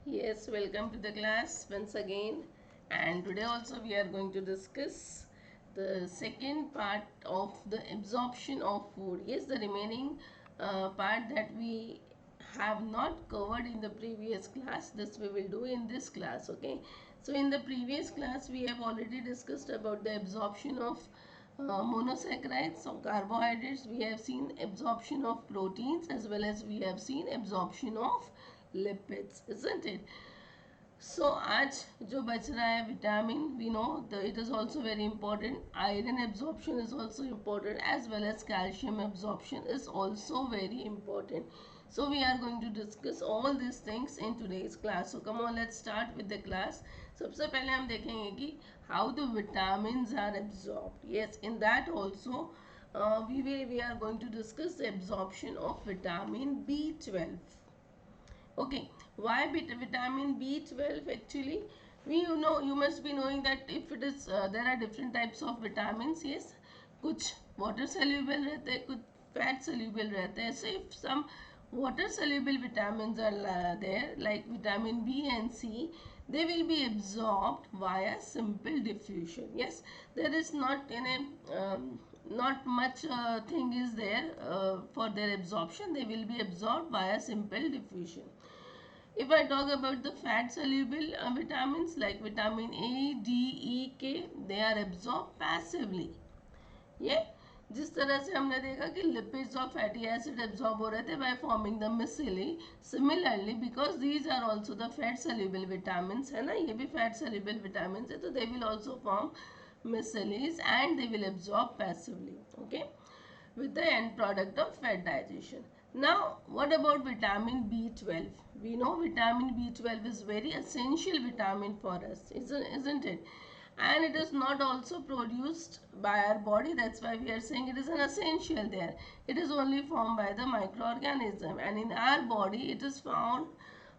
Yes, welcome to the class once again. And today also we are going to discuss the second part of the absorption of food. Yes, the remaining part that we have not covered in the previous class, this we will do in this class. Okay. So in the previous class we have already discussed about the absorption of monosaccharides or carbohydrates. We have seen absorption of proteins as well as we have seen absorption of lipids, isn't it? So आज जो बच रहा है vitamin we know it is also very important. Iron absorption is also important as well as calcium absorption is also very important. So we are going to discuss all these things in today's class. So come on, let's start with the class. सबसे पहले हम देखेंगे कि how the vitamins are absorbed. Yes, in that also we are going to discuss the absorption of vitamin B12. Okay, why vitamin B12 actually? You must be knowing that if it is there are different types of vitamins. Yes, कुछ water soluble रहते हैं, कुछ fat soluble रहते हैं. So if some water soluble vitamins are there like vitamin B and C, they will be absorbed via simple diffusion. Yes, there is not much thing is there for their absorption. They will be absorbed via simple diffusion. If I talk about the fat soluble vitamins like vitamin A, D, E, K, they are absorbed passively. ये जिस तरह से हमने देखा कि lipids और fatty acid absorb हो रहे थे by forming the micelle. Similarly, because these are also the fat soluble vitamins है ना, ये भी fat soluble vitamins है, तो they will also form micelles and they will absorb passively. Okay, with the end product of fat digestion. Now, what about vitamin B12? We know vitamin B12 is very essential vitamin for us, isn't it? And it is not also produced by our body. That's why we are saying it is an essential there. It is only formed by the microorganism, and in our body it is formed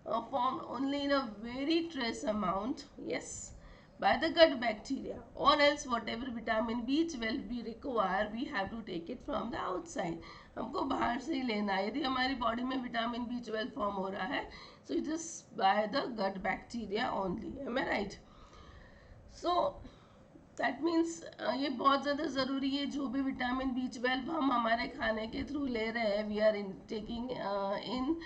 only in a very trace amount. Yes, by the gut bacteria, or else whatever vitamin B12 we require, we have to take it from the outside. हमको बाहर से ही लेना है. यदि हमारी body में vitamin B12 form हो रहा है, so it is by the gut bacteria only. Am I right? So that means ये बहुत ज़्यादा ज़रूरी है. जो भी विटामिन B12 हम हमारे खाने के थ्रू ले रहे हैं, we are in taking in,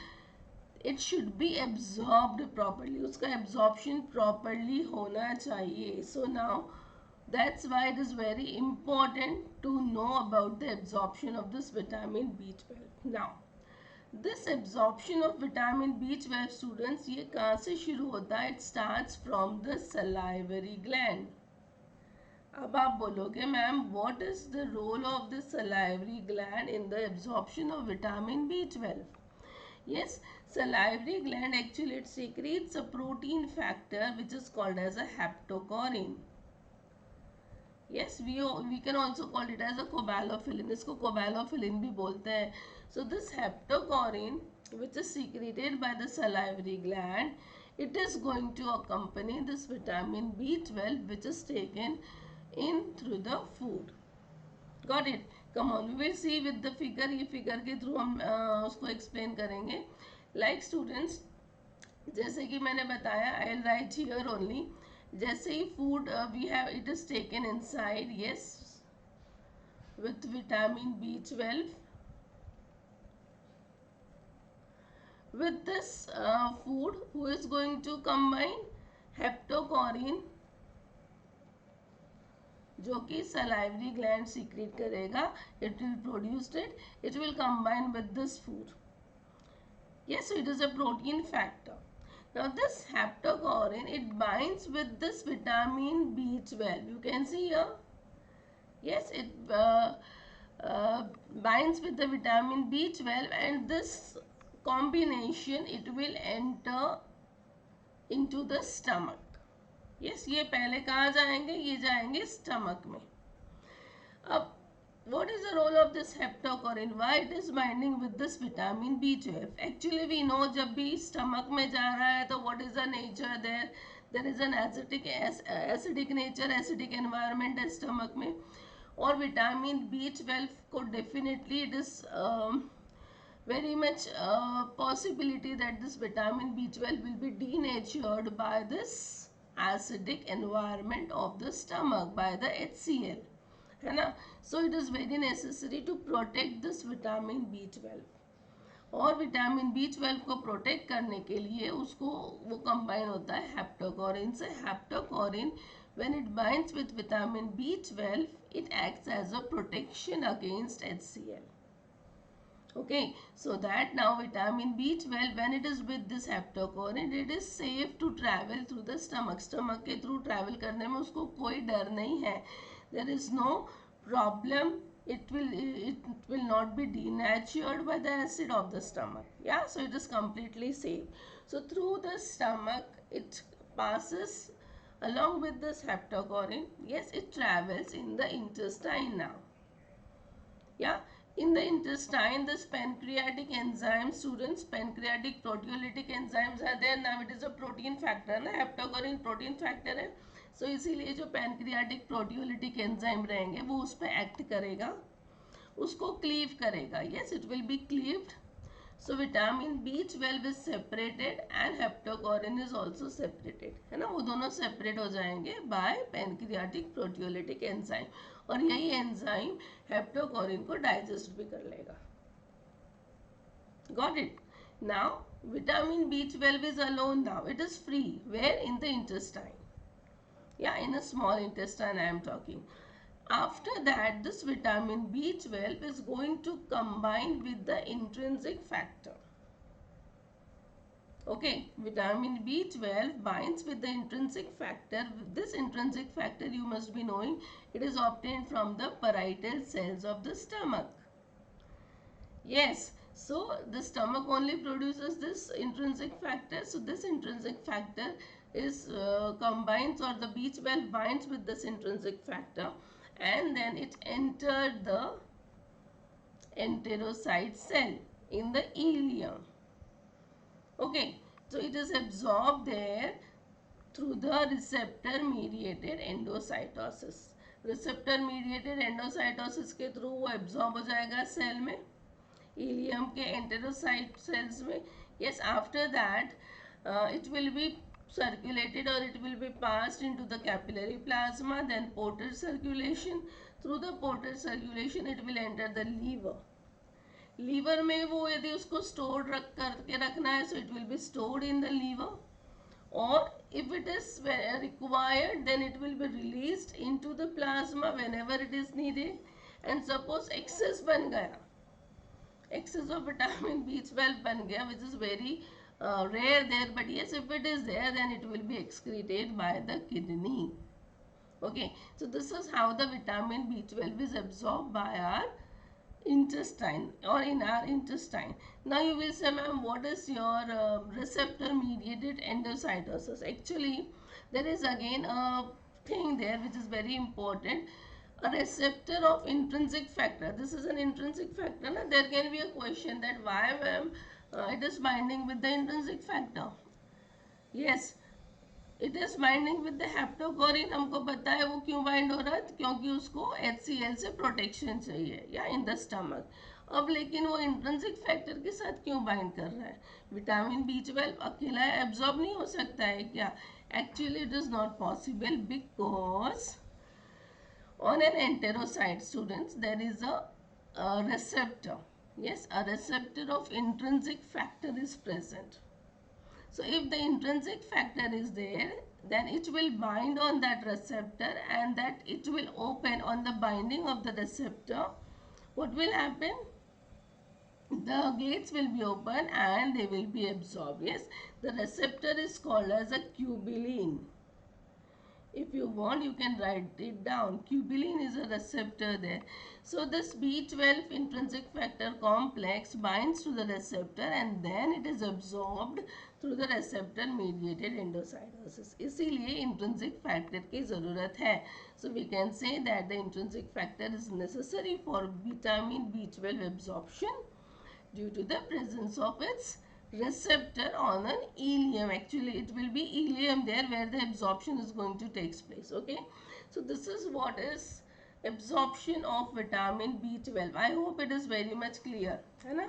it should be absorbed properly. उसका एब्जॉर्प्शन प्रॉपरली होना चाहिए. So now that's why it is very important to know about the absorption of this vitamin B12. Now, this absorption of vitamin B12 students, ये कहाँ से शुरू होता है? It starts from the salivary gland. अब आप बोलोगे ma'am what is the role of the salivary gland in the absorption of vitamin B12? Yes, salivary gland actually it secretes a protein factor which is called as a haptocorrin. Yes, we can also call it as a cobalamin. इसको cobalamin भी बोलते हैं. So this haptocorrin which is secreted by the salivary gland, it is going to accompany this vitamin B12 which is taken in through the food. Got it? Come on, we will see with the figure. ये figure के through हम उसको explain करेंगे. Like students, जैसे कि मैंने बताया, I'll write here only. जैसे ही food we have, it is taken inside, yes, with vitamin B12. With this food, who is going to combine? Haptocorrin, जो कि salivary gland secrete करेगा. It will produce it. It will combine with this food. Yes, so it is a protein factor. Now this haptocorrin, it binds with this vitamin B12. You can see here. Yes, it binds with the vitamin B12, and this combination it will enter into the stomach. Yes, ये पहले कहाँ जाएंगे? ये जाएंगे stomach में. अब what is the role of this haptocorrin? Why it is binding with this vitamin B12? Actually we know जब भी stomach में जा रहा है तो what is the nature there? There is an acidic nature, acidic environment है stomach में. और vitamin B12 को definitely it is very much possibility that this vitamin B12 will be denatured by this acidic environment of the stomach, by the HCl, है ना. So it is very necessary to protect this vitamin B12. और vitamin B12 को protect करने के लिए उसको वो combine होता है हेप्टोकोरिन से. हेप्टोकोरिन when it binds with vitamin B12 it acts as a protection against HCl. Okay, so that now vitamin B12 when it is with this heptacorin it is safe to travel through the stomach. Stomach के through travel करने में उसको कोई डर नहीं है. There is no problem. It will not be denatured by the acid of the stomach. Yeah, so it is completely safe. So through the stomach it passes along with this heptacorin. Yes, it travels in the intestine now. Yeah, in the intestine this pancreatic enzyme, students, pancreatic proteolytic enzymes are there. Now it is a protein factor ना, heptacorin protein factor है. So इसीलिए जो pancreatic proteolytic enzyme रहेंगे वो उस पर act करेगा, उसको cleave करेगा. Yes, it will be cleaved. So vitamin B12 is separated and heptacorin is also separated, है ना. वो दोनों separate हो जाएंगे by pancreatic proteolytic enzyme और यही enzyme heptacorin को digest भी कर लेगा. Got it? Now vitamin B12 is alone now. It is free. Where? In the intestine. Yeah, in a small intestine I am talking. After that this vitamin B12 is going to combine with the intrinsic factor. Okay, vitamin B12 binds with the intrinsic factor. This intrinsic factor you must be knowing, it is obtained from the parietal cells of the stomach. Yes, so the stomach only produces this intrinsic factor. So this intrinsic factor is combines, or the B12 binds with this intrinsic factor and then it entered the enterocyte cell in the ileum. Okay, so it is absorbed there through the receptor mediated endocytosis. Receptor mediated endocytosis के through वो absorb हो जाएगा cell में, ileum के enterocyte cells में. Yes, after that it will be circulated or it will be passed into the capillary plasma, then portal circulation. Through the portal circulation it will enter the liver. Liver में वो यदि उसको store करके रखना है, so it will be stored in the liver, or if it is required then it will be released into the plasma whenever it is needed. And suppose excess बन गया, excess of vitamin B12 बन गया, which is very rare there, but yes, if it is there then it will be excreted by the kidney. Okay, so this is how the vitamin B12 is absorbed by our intestine or in our intestine. Now you will say, ma'am, what is your receptor mediated endocytosis? Actually there is again a thing there which is very important. A receptor of intrinsic factor. This is an intrinsic factor. Na? There can be a question that why, ma'am, it is binding with the intrinsic factor. Yes, it is binding with the heptacorin. हमको पता है वो क्यों bind हो रहा है, क्योंकि उसको HCl से प्रोटेक्शन चाहिए या इन द स्टमक. अब लेकिन वो इंट्रिंसिक फैक्टर के साथ क्यों बाइंड कर रहा है? विटामिन B12 अकेला एब्जॉर्ब नहीं हो सकता है क्या? Actually it is not possible because on an enterocyte, students, there is a receptor. Yes, a receptor of intrinsic factor is present. So if the intrinsic factor is there, then it will bind on that receptor and that it will open on the binding of the receptor. What will happen? The gates will be open and they will be absorbed. Yes, the receptor is called as a cubilin. If you want, you can write it down. Cubilin is a receptor there. So this B12 intrinsic factor complex binds to the receptor and then it is absorbed through the receptor mediated endocytosis. इसीलिए intrinsic factor की ज़रूरत है. So we can say that the intrinsic factor is necessary for vitamin B12 absorption due to the presence of its receptor on an ileum. Actually it will be ileum there where the absorption is going to take place. Okay, so this is what is absorption of vitamin B12. I hope it is very much clear, है ना?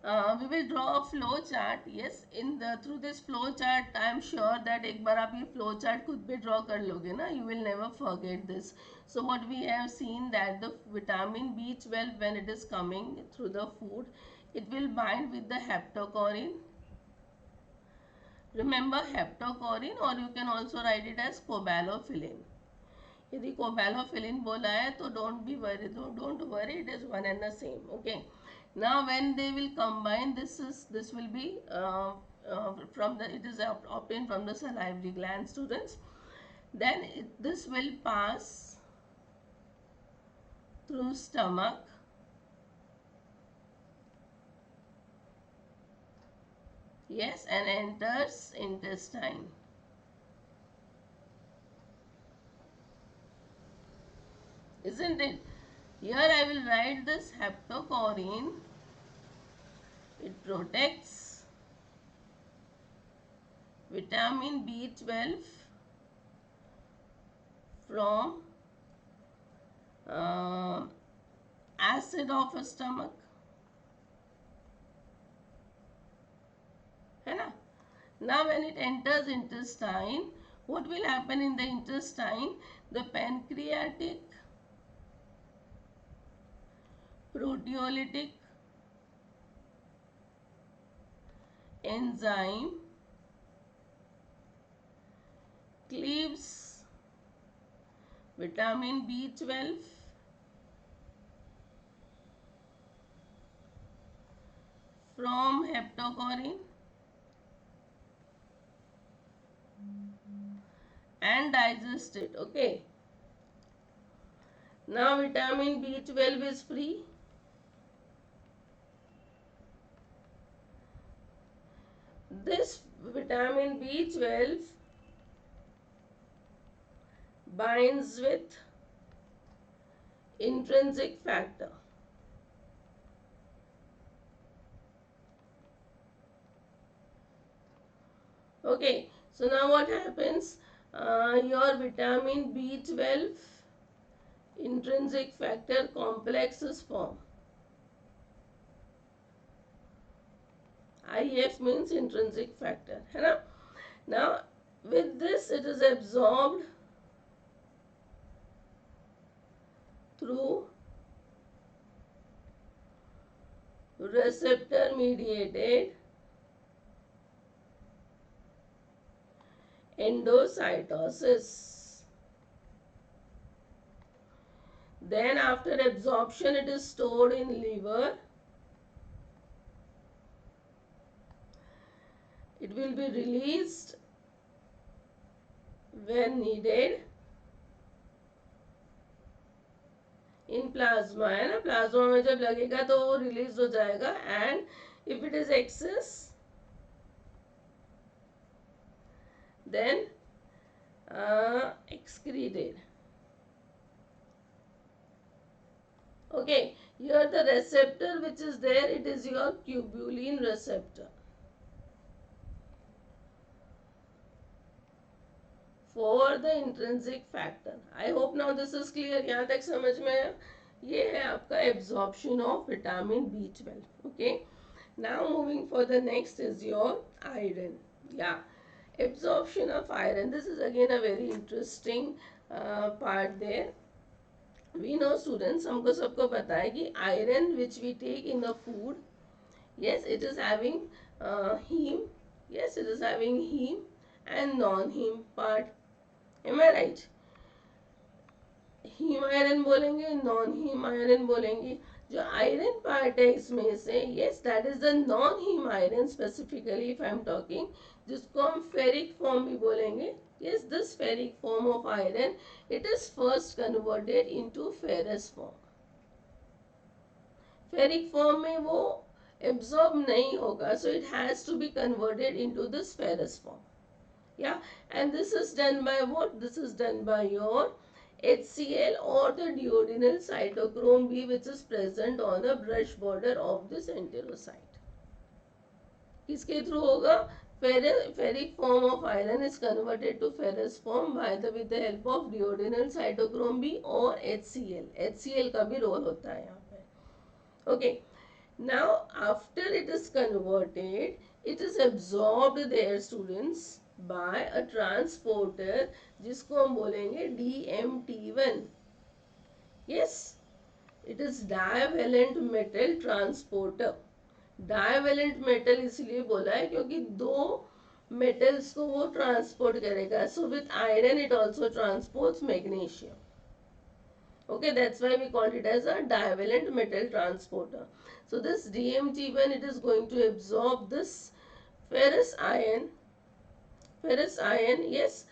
We will draw a flow chart. Yes, in the through this flow chart, I am sure that एक बार आप ये flow chart खुद भी draw कर लोगे ना, you will never forget this. So what we have seen that the vitamin B12 when it is coming through the food, it will bind with the heptocorrin. Remember heptocorrin, or you can also write it as cobalamin. यदि कोबैलोफिलिन बोला है तो don't worry, it is one and the same. Okay, now when they will combine, this will be from the, it is obtained from the salivary gland, students. Then this will pass through stomach, yes, and enters intestine. Isn't it? Here I will write this heptocorrin. It protects vitamin B12 from acid of a stomach. है ना? Now when it enters intestine, what will happen in the intestine? The pancreatic proteolytic enzyme cleaves vitamin B12 from heptocorrin and digest it. Okay. Now vitamin B12 is free. This vitamin B12 binds with intrinsic factor. Okay, so now what happens? Your vitamin B12 intrinsic factor complex is formed. IF means intrinsic factor. है ना? Now with this it is absorbed through receptor mediated endocytosis. Then after absorption it is stored in liver. It will be released when needed in plasma, है ना? Plasma में जब लगेगा तो वो release हो जाएगा, and if it is excess then excreted. Okay, here the receptor which is there, it is your tubulin receptor for the intrinsic factor. I hope now this is clear. यहाँ तक समझ में आया? ये है आपका absorption of vitamin B12. Okay, now moving for the next is your iron. Yeah, absorption of iron. This is again a very interesting part there. We know students, हमको सबको पता है कि iron which we take in the food, yes, it is having heme, yes, it is having heme and non-heme part. Am I right? Heme iron बोलेंगे, non heme iron बोलेंगे. जो iron part है इसमें से, yes, that is the non heme iron specifically if I am talking, जिसको हम ferric form भी बोलेंगे. Yes, this ferric form of iron, it is first converted into ferrous form. Ferric form में वो absorb नहीं होगा, so it has to be converted into this ferrous form. Yeah, and this is done by what? This is done by your HCl or the duodenal cytochrome B, which is present on the brush border of this enterocyte. किसके through होगा? Ferric form of iron is converted to ferrous form with the help of duodenal cytochrome B or HCl. HCl का भी role होता है यहाँ पे. Okay. Now after it is converted, it is absorbed there students by a transporter जिसको हम बोलेंगे DMT1. Yes, it is divalent metal transporter. Divalent metal इसलिए बोला है क्योंकि दो मेटल्स को वो ट्रांसपोर्ट करेगा. So with iron it also transports magnesium. Okay, that's why we called it as a divalent metal transporter. So this DMT1, it is going to absorb this ferrous ion, yes,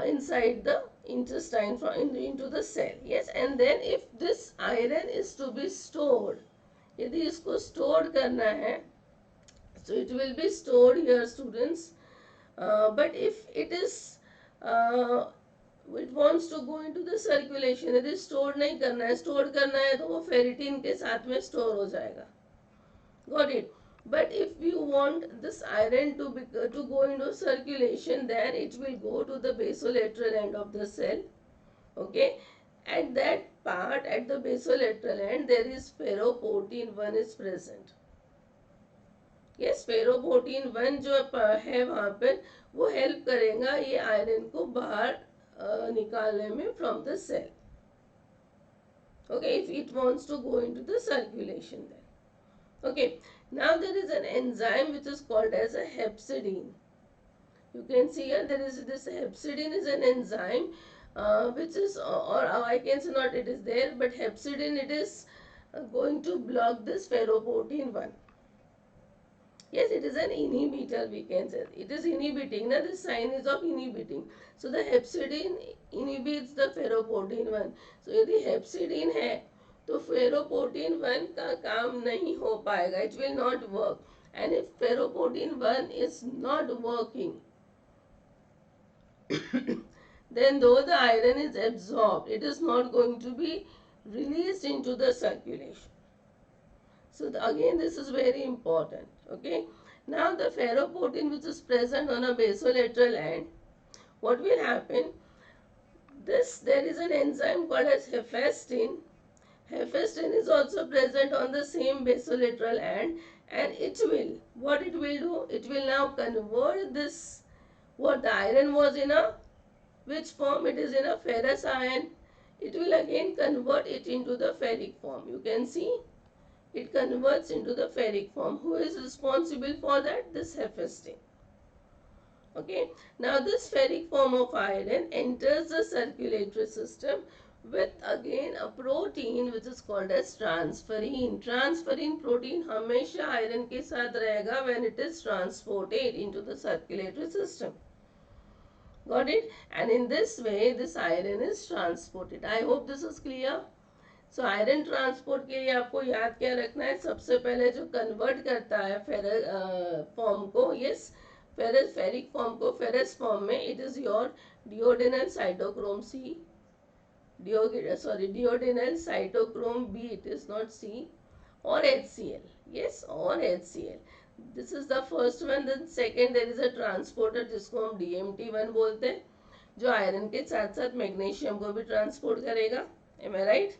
inside the intestine into the cell. Yes, and then if this iron is to be stored, यदि इसको stored करना है, so it will be stored here students. But if it is it wants to go into the circulation, यदि store नहीं करना है, store करना है तो वो फेरिटिन के साथ में स्टोर हो जाएगा. Got it? But if you want this iron to go into circulation, then it will go to the basolateral end of the cell. Okay, at that part, at the basolateral end, there is ferroportin 1 is present. Yes, ferroportin 1 जो है वहाँ पर वो help करेगा ये iron को बाहर निकालने में from the cell. Okay, if it wants to go into the circulation then. Okay, now there is an enzyme which is called as a hepcidin. You can see here there is this hepcidin is an enzyme which is or I can say not it is there, but hepcidin it is going to block this ferroportin 1. Yes, it is an inhibitor, we can say. It is inhibiting. Now, this sign is of inhibiting. So, the hepcidin inhibits the ferroportin 1. So, यदि hepcidin है, तो ferroportin 1 का काम नहीं हो पाएगा. It will not work. And if ferroportin 1 is not working, then though the iron is absorbed, it is not going to be released into the circulation. So again this is very important. Okay. Now the ferroportin which is present on a basolateral end, what will happen? There is an enzyme called as hephaestin. Hephaestin is also present on the same basolateral end, and what it will do? It will now convert this, what the iron was in a, which form it is in a ferrous ion. It will again convert it into the ferric form. You can see it converts into the ferric form. Who is responsible for that? This hephaestin. Okay. Now this ferric form of iron enters the circulatory system with again a protein which is called as transferrin. Transferrin protein हमेशा iron के साथ रहेगा when it is transported into the circulatory system. Got it? And in this way this iron is transported. I hope this is clear. So iron transport के लिए आपको याद क्या रखना है? सबसे पहले जो कन्वर्ट करता है फॉर्म को, यस, फेरिक फॉर्म को फेरस फॉर्म में, it is your duodenal cytochrome C, duodenal cytochrome B, it is not C, और HCl. यस, और HCl. This is the first one. Then second there is a transporter जिसको हम DMT1 बोलते हैं, जो iron के साथ साथ मैग्नीशियम को भी ट्रांसपोर्ट करेगा. Am I right?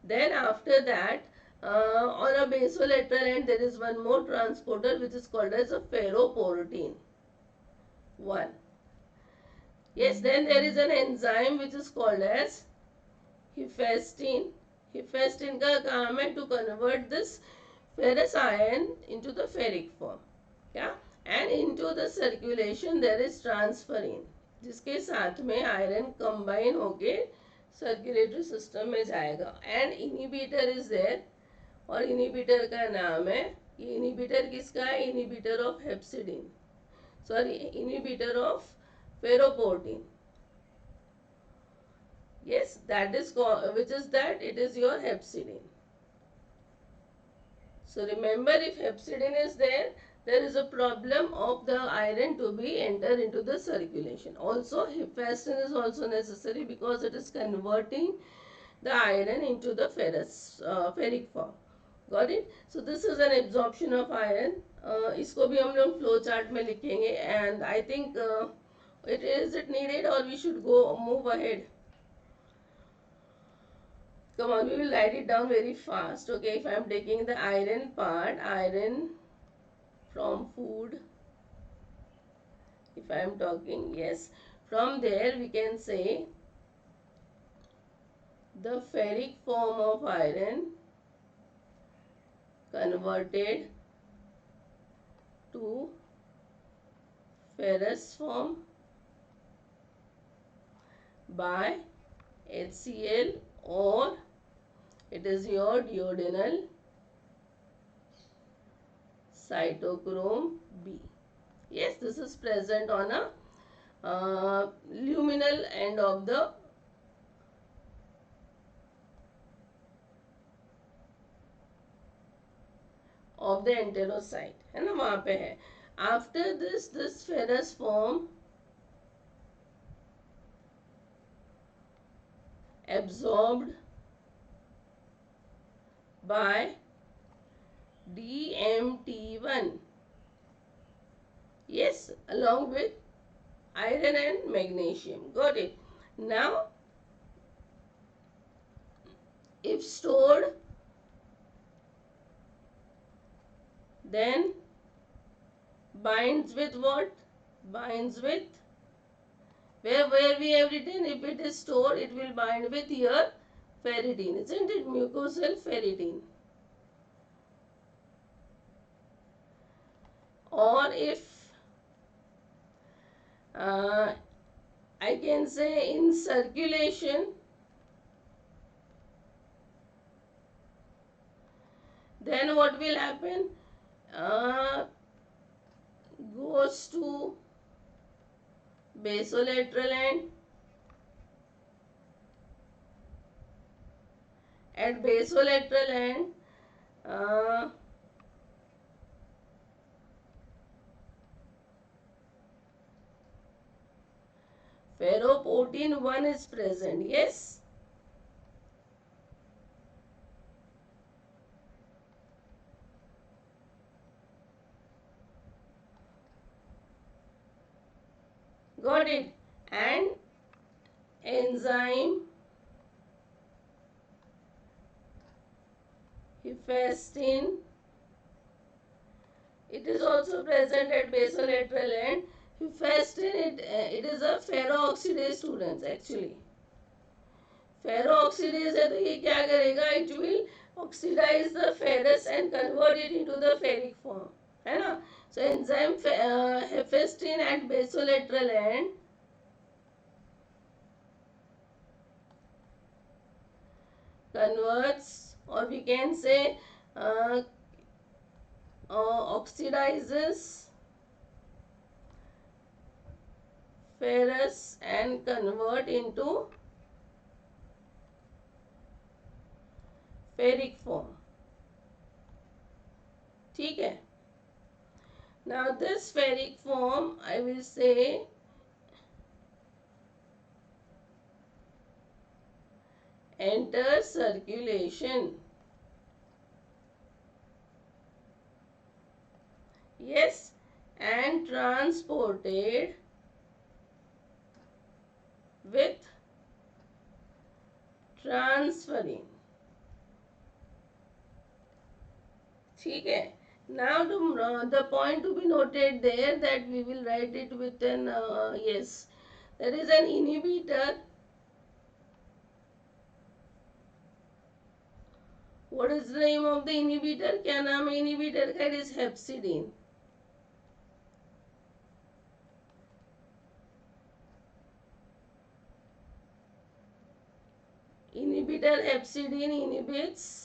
Then after that, on a basolateral end, there is one more transporter which is called as a ferroportin 1. Yes, then there is an enzyme which is called as hephaestin. Hephaestin का काम है to convert this ferrous ion into the ferric form. Yeah, and into the circulation there is transferrin, जिसके साथ में iron combine होके circulatory system में जाएगा. And inhibitor is there, और इनिबिटर का नाम है, ये इनिबिटर किसका है? Inhibitor of hepcidin, sorry, inhibitor of ferroportin. Yes, that is which is that? It is your hepcidin. So remember, if hepcidin is there, there is a problem of the iron to be enter into the circulation. Also, hephaestin is also necessary because it is converting the iron into the ferric form. Got it? So this is an absorption of iron. इसको भी हम लोग flow chart में लिखेंगे, and I think it needed or we should go move ahead. Come on, we will write it down very fast. Okay, if I am taking the iron part, iron from food, if I am talking, yes, from there we can say the ferric form of iron converted to ferrous form by HCl, or it is your duodenal cytochrome B. Yes, this is present on a luminal end of the enterocyte, है ना, वहाँ पे है. After this ferrous form absorbed by DMT1. Yes, along with iron and magnesium. Got it. Now, if stored, then binds with what? Binds with, where we have written, if it is stored, it will bind with your ferritin. Isn't it? Mucosal ferritin. Or if I can say in circulation, then what will happen? Goes to basolateral end. At basolateral end, ferroportin 1 is present. Yes. Got it. And enzyme hephaestin, it is also present at basolateral end. Hephaestin, it is a ferrooxidase, students, actually. Ferrooxidase है तो ये क्या करेगा? It will oxidize the ferrous and convert it into the ferric form, है ना? So enzyme hephaestin at basolateral end converts, or we can say oxidizes ferrous and convert into ferric form. ठीक है. Now this ferric form, I will say, enters circulation. Yes, and transported with transferrin. ठीक है. Now the point to be noted there, that we will write it with an yes, there is an inhibitor. What is the name of the inhibitor? क्या नाम है inhibitor का? It is hepcidin. Inhibitor hepcidin inhibits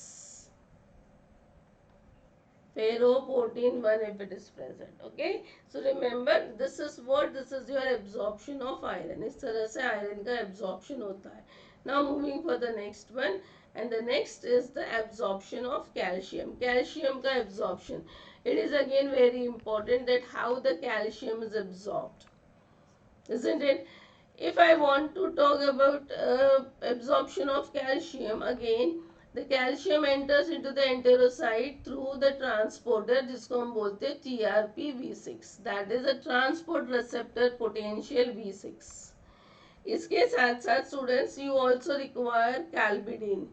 ferroportin 1 if it is present. Okay, so remember, this is what, this is your absorption of iron. इस तरह से iron का absorption होता है. Now moving for the next one, and the next is the absorption of calcium. Calcium का absorption, it is again very important that how the calcium is absorbed, isn't it? If I want to talk about absorption of calcium, again the calcium enters into the enterocyte through the transporter जिसको हम बोलते हैं TRPV6, that is a transport receptor potential V6. इसके साथ साथ students, you also require calbidin.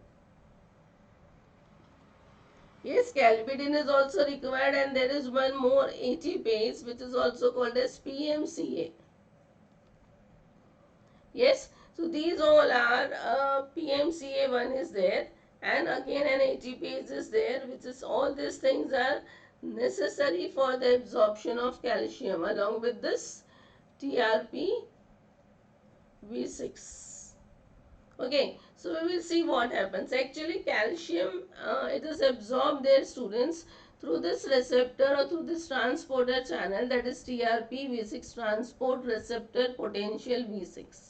Yes, calbidin is also required, and there is one more ATPase which is also called as PMCA. Yes, so these all are PMCA one is there, and again an ATPase is there, which is all these things are necessary for the absorption of calcium along with this TRP V6. Okay, so we will see what happens. Actually, calcium it is absorbed there, students, through this receptor or through this transporter channel, that is TRP V6 transport receptor potential V6.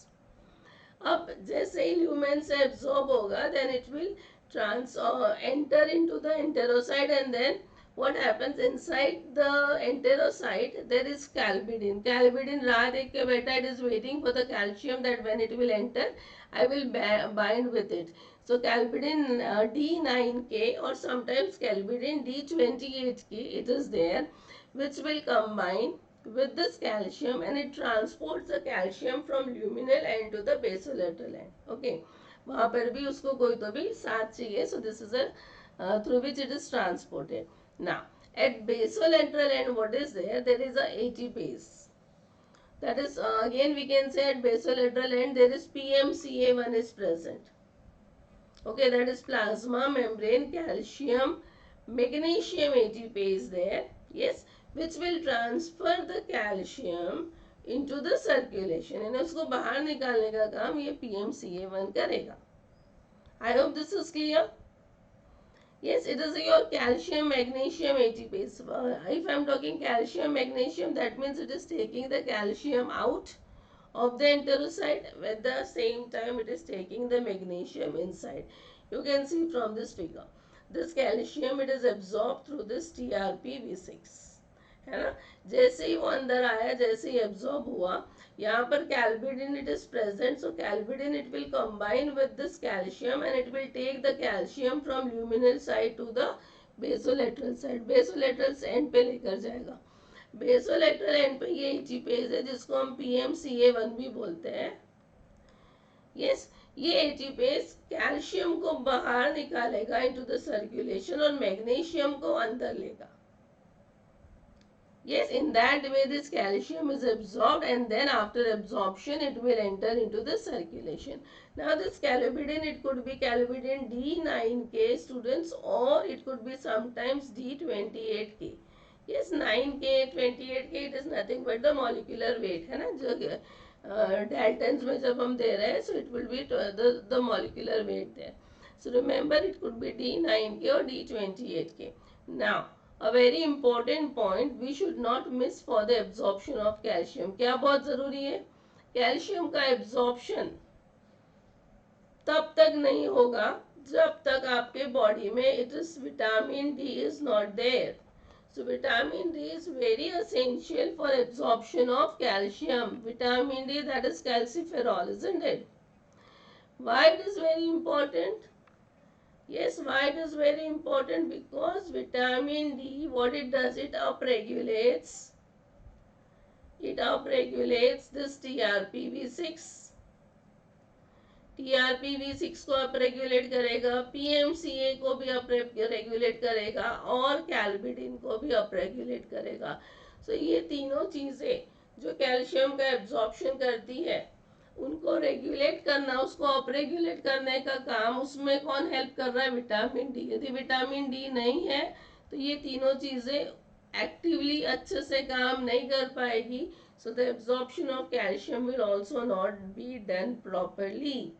अब जैसे ही lumen से absorb होगा then it will trans enter into the enterocyte and then what happens inside the enterocyte there is calbidin राह देख के बैठा, it is waiting for the calcium that when it will enter I will bind with it. So calbidin D9K or sometimes calbidin D28K it is there, which will combine with this calcium and it transports the calcium from luminal end to the basolateral end. Okay, वहाँ पर भी उसको कोई तो भी साथ चाहिए. So this is a through which it is transported. Now at basolateral end what is there? There is a ATPase. That is again we can say at basolateral end there is PMCA1 is present. Okay, that is plasma membrane calcium magnesium ATPase there. Yes, which will transfer the calcium into the circulation. यानी उसको बाहर निकालने का काम ये PMCA1 करेगा. I hope this is clear. Yes, it is your calcium magnesium ATPase. If I am talking calcium magnesium, that means it is taking the calcium out of the enterocyte. At the same time it is taking the magnesium inside. You can see from this figure. This calcium it is absorbed through this TRP V6. है ना. जैसे ही वो अंदर आया, जैसे ही absorb हुआ, यहाँ पर calbidin it is present. So calbidin it will combine with this calcium and it will take the calcium from luminal side to the basolateral side. Basolateral end पे लेकर जाएगा. बेसोलेटरल एंड पे ये एटीपेज है जिसको हम PMCA1 भी बोलते हैं. यस, ये एटीपेज कैल्शियम को बाहर निकालेगा इनटू द सर्कुलेशन और मैग्नीशियम को अंदर लेगा. Yes, in that way this calcium is absorbed and then after absorption it will enter into the circulation. Now this calbidin it could be calbidin D9K students or it could be sometimes D28K. Yes, 9K 28K it is nothing but the molecular weight है ना, जो Daltons में जब हम दे रहे हैं, so it will be the molecular weight there. So remember it could be D9K or D28K. Now a very important point we should not miss for the absorption of calcium. क्या बहुत ज़रूरी है? Calcium का absorption तब तक नहीं होगा जब तक आपके बॉडी में it is vitamin D is not there. So vitamin D is very essential for absorption of calcium. Vitamin D, that is calciferol, isn't it? Why it is very important? Yes, why it is very important? Because vitamin D, what it does, it upregulates this TRPV6. TRPV6 को upregulate करेगा, PMCA को भी upregulate करेगा और कैल्बिडिन को भी upregulate करेगा. सो ये तीनों चीज़ें जो कैल्शियम का एब्जॉर्प्शन करती है उनको रेगुलेट करना, उसको अपरेगुलेट करने का काम उसमें कौन हेल्प कर रहा है? Vitamin D. यदि विटामिन डी नहीं है तो ये तीनों चीज़ें एक्टिवली अच्छे से काम नहीं कर पाएगी. So the absorption of calcium will also not be done properly.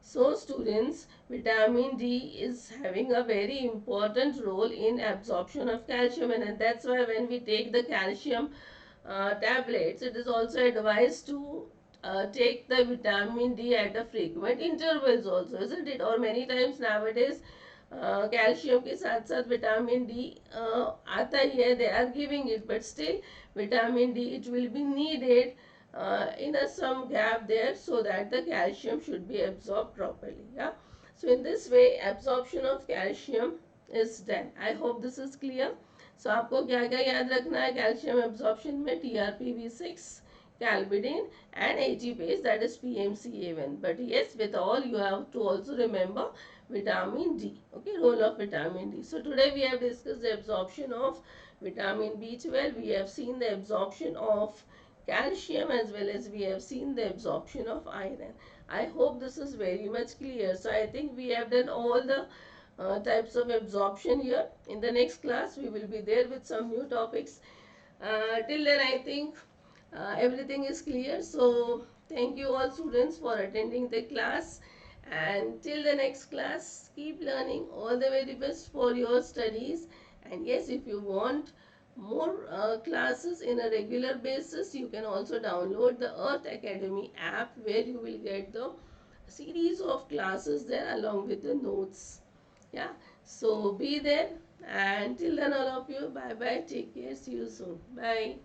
So students, vitamin D is having a very important role in absorption of calcium and that's why when we take the calcium tablets, it is also advised to take the vitamin D at a frequent intervals also, isn't it? Or many times nowadays calcium के साथ साथ vitamin D आता ही है, they are giving it, but still vitamin D it will be needed in a some gap there so that the calcium should be absorbed properly. Yeah, so in this way absorption of calcium is done. I hope this is clear. So आपको क्या क्या याद रखना है calcium absorption में? TRPV6 calbidin and ATPase, that is PMCA1. But yes, with all you have to also remember vitamin D. Okay, role of vitamin D. So today we have discussed the absorption of vitamin B12. We have seen the absorption of calcium as well as we have seen the absorption of iron. I hope this is very much clear. So I think we have done all the types of absorption here. In the next class we will be there with some new topics. Till then I think everything is clear. So thank you all students for attending the class, and till the next class keep learning. All the very best for your studies. And yes, if you want more classes in a regular basis, you can also download the Arth Academy app, where you will get the series of classes there along with the notes. Yeah, so be there, and till then all of you, bye bye, take care, see you soon, bye.